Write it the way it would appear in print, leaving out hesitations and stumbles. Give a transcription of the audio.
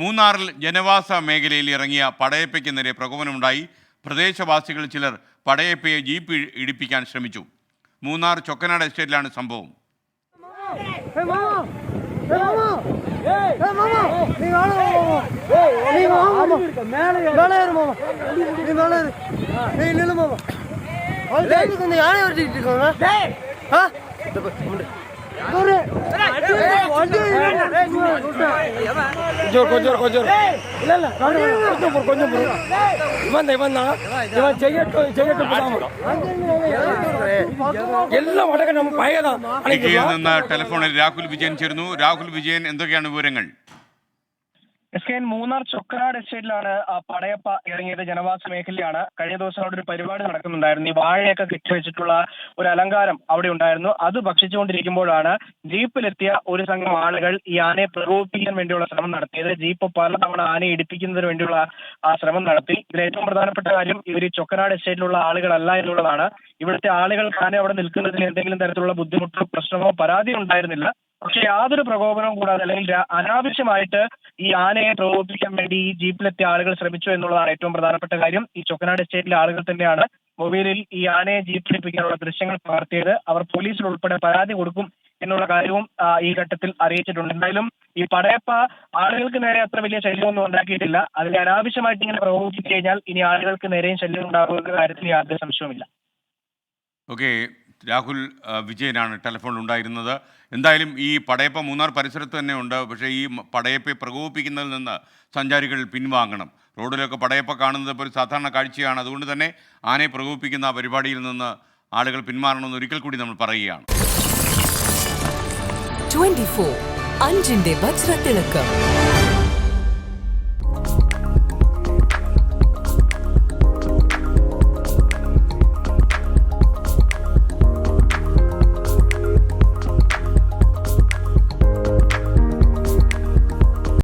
മൂന്നാറിൽ ജനവാസ മേഖലയിൽ ഇറങ്ങിയ പടയപ്പയ്ക്ക് നേരെ പ്രകോപനമുണ്ടായി. പ്രദേശവാസികൾ ചിലർ പടയപ്പയെ ജീപ്പ് ഇടിപ്പിക്കാൻ ശ്രമിച്ചു. മൂന്നാർ ചൊക്കനാട് എസ്റ്റേറ്റിലാണ് സംഭവം. ടെലിഫോണിൽ രാഹുൽ വിജയൻ ചേരുന്നു. രാഹുൽ വിജയൻ, എന്തൊക്കെയാണ് വിവരങ്ങൾ? മൂന്നാർ ചൊക്കനാട് എസ്റ്റേറ്റിലാണ് പടയപ്പ ഇറങ്ങിയത്. ജനവാസ മേഖലയാണ്. കഴിഞ്ഞ ദിവസം അവിടെ ഒരു പരിപാടി നടക്കുന്നുണ്ടായിരുന്നു. ഈ വാഴയൊക്കെ കെട്ടിവെച്ചിട്ടുള്ള ഒരു അലങ്കാരം അവിടെ ഉണ്ടായിരുന്നു. അത് ഭക്ഷിച്ചുകൊണ്ടിരിക്കുമ്പോഴാണ് ജീപ്പിലെത്തിയ ഒരു സംഘം ആളുകൾ ഈ ആനയെ പ്രകോപിപ്പിക്കാൻ വേണ്ടിയുള്ള ശ്രമം നടത്തിയത്. ജീപ്പ് പലതവണ ആനയെ ഇടിപ്പിക്കുന്നതിന് വേണ്ടിയുള്ള ശ്രമം നടത്തി. ഇതിൽ ഏറ്റവും പ്രധാനപ്പെട്ട കാര്യം, ഇവർ ചൊക്കനാട് എസ്റ്റേറ്റിലുള്ള ആളുകളല്ല എന്നുള്ളതാണ്. ഇവിടുത്തെ ആളുകൾക്ക് ആന അവിടെ നിൽക്കുന്നതിന് എന്തെങ്കിലും തരത്തിലുള്ള ബുദ്ധിമുട്ടോ പ്രശ്നമോ പരാതി ഉണ്ടായിരുന്നില്ല. പക്ഷെ യാതൊരു പ്രകോപനവും കൂടാതെ അല്ലെങ്കിൽ അനാവശ്യമായിട്ട് ഈ ആനയെ പ്രകോപിപ്പിക്കാൻ വേണ്ടി ഈ ജീപ്പിലെത്തിയ ആളുകൾ ശ്രമിച്ചു എന്നുള്ളതാണ് ഏറ്റവും പ്രധാനപ്പെട്ട കാര്യം. ഈ ചൊക്കനാട് എസ്റ്റേറ്റിലെ ആളുകൾ തന്നെയാണ് മൊബൈലിൽ ഈ ആനയെ ജീപ്പിലെത്തിക്കാനുള്ള ദൃശ്യങ്ങൾ പകർത്തിയത്. അവർ പോലീസിൽ ഉൾപ്പെടെ പരാതി കൊടുക്കും എന്നുള്ള കാര്യവും ഈ ഘട്ടത്തിൽ അറിയിച്ചിട്ടുണ്ട്. എന്തായാലും ഈ പടയപ്പ ആളുകൾക്ക് നേരെ അത്ര വലിയ ശല്യമൊന്നും ഉണ്ടാക്കിയിട്ടില്ല. അതിൽ അനാവശ്യമായിട്ട് ഇങ്ങനെ പ്രകോപിപ്പിച്ചു കഴിഞ്ഞാൽ ഇനി ആളുകൾക്ക് നേരെയും ശല്യം ഉണ്ടാകുന്ന കാര്യത്തിൽ യാതൊരു സംശയവുമില്ല. ഓക്കെ, രാഹുൽ വിജയനാണ് ടെലിഫോണിൽ ഉണ്ടായിരുന്നത്. എന്തായാലും ഈ പടയപ്പ മൂന്നാർ പരിസരത്ത് തന്നെ ഉണ്ട്. പക്ഷേ ഈ പടയപ്പയെ പ്രകോപിപ്പിക്കുന്നതിൽ നിന്ന് സഞ്ചാരികൾ പിൻവാങ്ങണം. റോഡിലൊക്കെ പടയപ്പ കാണുന്നത് ഇപ്പോൾ ഒരു സാധാരണ കാഴ്ചയാണ്. അതുകൊണ്ട് തന്നെ ആനയെ പ്രകോപിപ്പിക്കുന്ന ആ പരിപാടിയിൽ നിന്ന് ആളുകൾ പിന്മാറണമെന്ന് ഒരിക്കൽ കൂടി നമ്മൾ പറയുകയാണ്. 24 അഞ്ചിന്റെ വജ്രത്തിളക്കം.